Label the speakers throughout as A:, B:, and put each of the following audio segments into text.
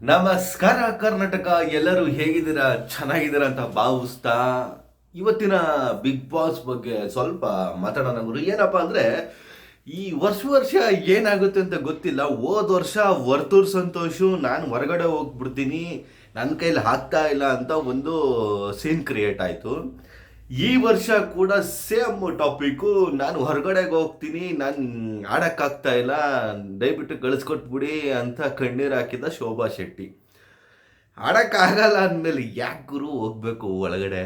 A: ನಮಸ್ಕಾರ ಕರ್ನಾಟಕ. ಎಲ್ಲರೂ ಹೇಗಿದ್ದೀರಾ? ಚೆನ್ನಾಗಿದ್ದೀರಾ ಅಂತ ಭಾವಿಸ್ತಾ ಇವತ್ತಿನ ಬಿಗ್ ಬಾಸ್ ಬಗ್ಗೆ ಸ್ವಲ್ಪ ಮಾತಾಡೋಣ ಗುರು. ಏನಪ್ಪ ಅಂದರೆ ಈ ವರ್ಷ ಏನಾಗುತ್ತೆ ಅಂತ ಗೊತ್ತಿಲ್ಲ. ಹೋದ ವರ್ಷ ವರ್ತೂರ್ ಸಂತೋಷು ನಾನು ಹೊರಗಡೆ ಹೋಗ್ಬಿಡ್ತೀನಿ, ನನ್ನ ಕೈಲಿ ಆಗ್ತಾ ಇಲ್ಲ ಅಂತ ಒಂದು ಸೀನ್ ಕ್ರಿಯೇಟ್ ಆಯಿತು. ಈ ವರ್ಷ ಕೂಡ ಸೇಮ್ ಟಾಪಿಕ್ಕು, ನಾನು ಹೊರಗಡೆಗೆ ಹೋಗ್ತೀನಿ, ನಾನು ಆಡೋಕ್ಕಾಗ್ತಾ ಇಲ್ಲ, ದಯವಿಟ್ಟು ಕಳಿಸ್ಕೊಟ್ಬಿಡಿ ಅಂತ ಕಣ್ಣೀರು ಹಾಕಿದ ಶೋಭಾ ಶೆಟ್ಟಿ. ಆಡೋಕ್ಕಾಗಲ್ಲ ಅಂದಮೇಲೆ ಯಾಕೆ ಗುರು ಹೋಗ್ಬೇಕು ಒಳಗಡೆ?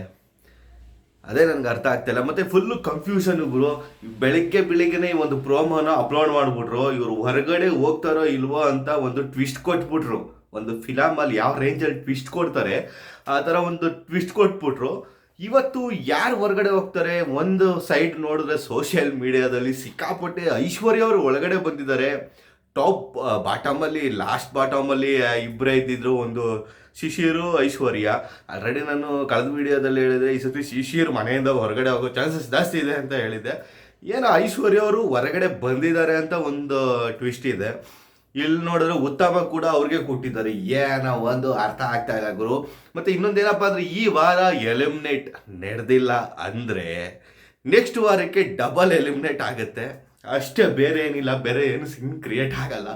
A: ಅದೇ ನನಗೆ ಅರ್ಥ ಆಗ್ತಾಯಿಲ್ಲ. ಮತ್ತು ಫುಲ್ಲು ಕನ್ಫ್ಯೂಷನ್ ಗುರು. ಬೆಳಿಗ್ಗೆನೇ ಒಂದು ಪ್ರೋಮೋನ ಅಪ್ಲೋಡ್ ಮಾಡಿಬಿಟ್ರು. ಇವರು ಹೊರಗಡೆ ಹೋಗ್ತಾರೋ ಇಲ್ವೋ ಅಂತ ಒಂದು ಟ್ವಿಸ್ಟ್ ಕೊಟ್ಬಿಟ್ರು. ಒಂದು ಫಿಲಮಲ್ಲಿ ಯಾವ ರೇಂಜಲ್ಲಿ ಟ್ವಿಸ್ಟ್ ಕೊಡ್ತಾರೆ ಆ ಥರ ಒಂದು ಟ್ವಿಸ್ಟ್ ಕೊಟ್ಬಿಟ್ರು. ಇವತ್ತು ಯಾರು ಹೊರಗಡೆ ಹೋಗ್ತಾರೆ? ಒಂದು ಸೈಡ್ ನೋಡಿದ್ರೆ ಸೋಷಿಯಲ್ ಮೀಡಿಯಾದಲ್ಲಿ ಸಿಕ್ಕಾಪಟ್ಟೆ ಐಶ್ವರ್ಯ ಅವರು ಒಳಗಡೆ ಬಂದಿದ್ದಾರೆ. ಟಾಪ್ ಬಾಟಮಲ್ಲಿ, ಲಾಸ್ಟ್ ಬಾಟಮಲ್ಲಿ ಇಬ್ಬರೇ ಇದ್ದಿದ್ರು, ಒಂದು ಶಿಶಿರು, ಐಶ್ವರ್ಯ. ಆಲ್ರೆಡಿ ನಾನು ಕಳೆದ ವಿಡಿಯೋದಲ್ಲಿ ಹೇಳಿದೆ, ಈ ಸತಿ ಶಿಶಿರ್ ಮನೆಯಿಂದ ಹೊರಗಡೆ ಹೋಗೋ ಚಾನ್ಸಸ್ ಜಾಸ್ತಿ ಇದೆ ಅಂತ ಹೇಳಿದ್ದೆ. ಏನೋ ಐಶ್ವರ್ಯ ಅವರು ಹೊರಗಡೆ ಬಂದಿದ್ದಾರೆ ಅಂತ ಒಂದು ಟ್ವಿಸ್ಟ್ ಇದೆ. ಇಲ್ಲಿ ನೋಡಿದ್ರೆ ಉತ್ತಮ ಕೂಡ ಅವ್ರಿಗೆ ಕೊಟ್ಟಿದ್ದಾರೆ. ಏನೋ ಒಂದು ಅರ್ಥ ಆಗ್ತಾ ಇಲ್ಲ ಗುರು. ಮತ್ತು ಇನ್ನೊಂದೇನಪ್ಪ ಅಂದರೆ ಈ ವಾರ ಎಲಿಮಿನೇಟ್ ನಡೆದಿಲ್ಲ ಅಂದರೆ ನೆಕ್ಸ್ಟ್ ವಾರಕ್ಕೆ ಡಬಲ್ ಎಲಿಮಿನೇಟ್ ಆಗುತ್ತೆ ಅಷ್ಟೇ, ಬೇರೆ ಏನಿಲ್ಲ. ಬೇರೆ ಏನು ಸಿನ್ ಕ್ರಿಯೇಟ್ ಆಗಲ್ಲ,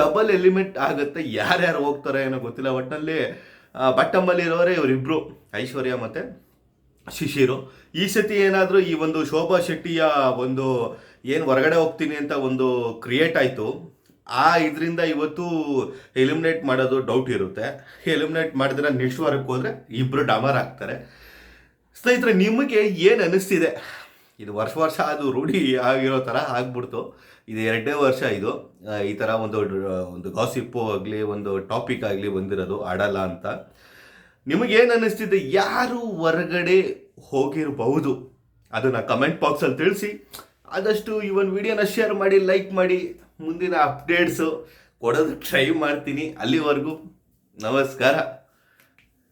A: ಡಬಲ್ ಎಲಿಮಿನೇಟ್ ಆಗುತ್ತೆ. ಯಾರ್ಯಾರು ಹೋಗ್ತಾರೆ ಏನೋ ಗೊತ್ತಿಲ್ಲ. ಒಟ್ಟಿನಲ್ಲಿ ಬಟ್ಟಂಬಲ್ಲಿರೋರೇ ಇವರಿಬ್ಬರು, ಐಶ್ವರ್ಯ ಮತ್ತು ಶಿಶಿರು. ಈ ಸತಿ ಏನಾದರೂ ಈ ಒಂದು ಶೋಭಾ ಶೆಟ್ಟಿಯ ಒಂದು ಏನು ಹೊರಗಡೆ ಹೋಗ್ತೀನಿ ಅಂತ ಒಂದು ಕ್ರಿಯೇಟ್ ಆಯಿತು, ಆ ಇದರಿಂದ ಇವತ್ತು ಎಲಿಮಿನೇಟ್ ಮಾಡೋದು ಡೌಟ್ ಇರುತ್ತೆ. ಎಲಿಮಿನೇಟ್ ಮಾಡಿದ್ರೆ ನೆಕ್ಸ್ಟ್ ವಾರಕ್ಕೆ ಹೋದರೆ ಇಬ್ಬರು ಡಮರ್ ಆಗ್ತಾರೆ. ಸ್ನೇಹಿತರೆ, ನಿಮಗೆ ಏನು ಅನ್ನಿಸ್ತಿದೆ? ಇದು ವರ್ಷ ಅದು ರೂಢಿ ಆಗಿರೋ ಥರ ಆಗ್ಬಿಡ್ತು. ಇದು 2ನೇ ವರ್ಷ ಇದು ಈ ಥರ ಒಂದು ಗಾಸಿಪ್ಪು ಆಗಲಿ, ಒಂದು ಟಾಪಿಕ್ ಆಗಲಿ ಬಂದಿರೋದು ಆಡಲ್ಲ ಅಂತ. ನಿಮಗೇನು ಅನ್ನಿಸ್ತಿದೆ? ಯಾರು ಹೊರಗಡೆ ಹೋಗಿರಬಹುದು ಅದನ್ನು ಕಮೆಂಟ್ ಬಾಕ್ಸಲ್ಲಿ ತಿಳಿಸಿ. ಆದಷ್ಟು ಈ ಒಂದು ವಿಡಿಯೋನ ಶೇರ್ ಮಾಡಿ, ಲೈಕ್ ಮಾಡಿ. ಮುಂದಿನ ಅಪ್ಡೇಟ್ಸು ಕೊಡೋದು ಟ್ರೈ ಮಾಡ್ತೀನಿ. ಅಲ್ಲಿವರೆಗೂ ನಮಸ್ಕಾರ.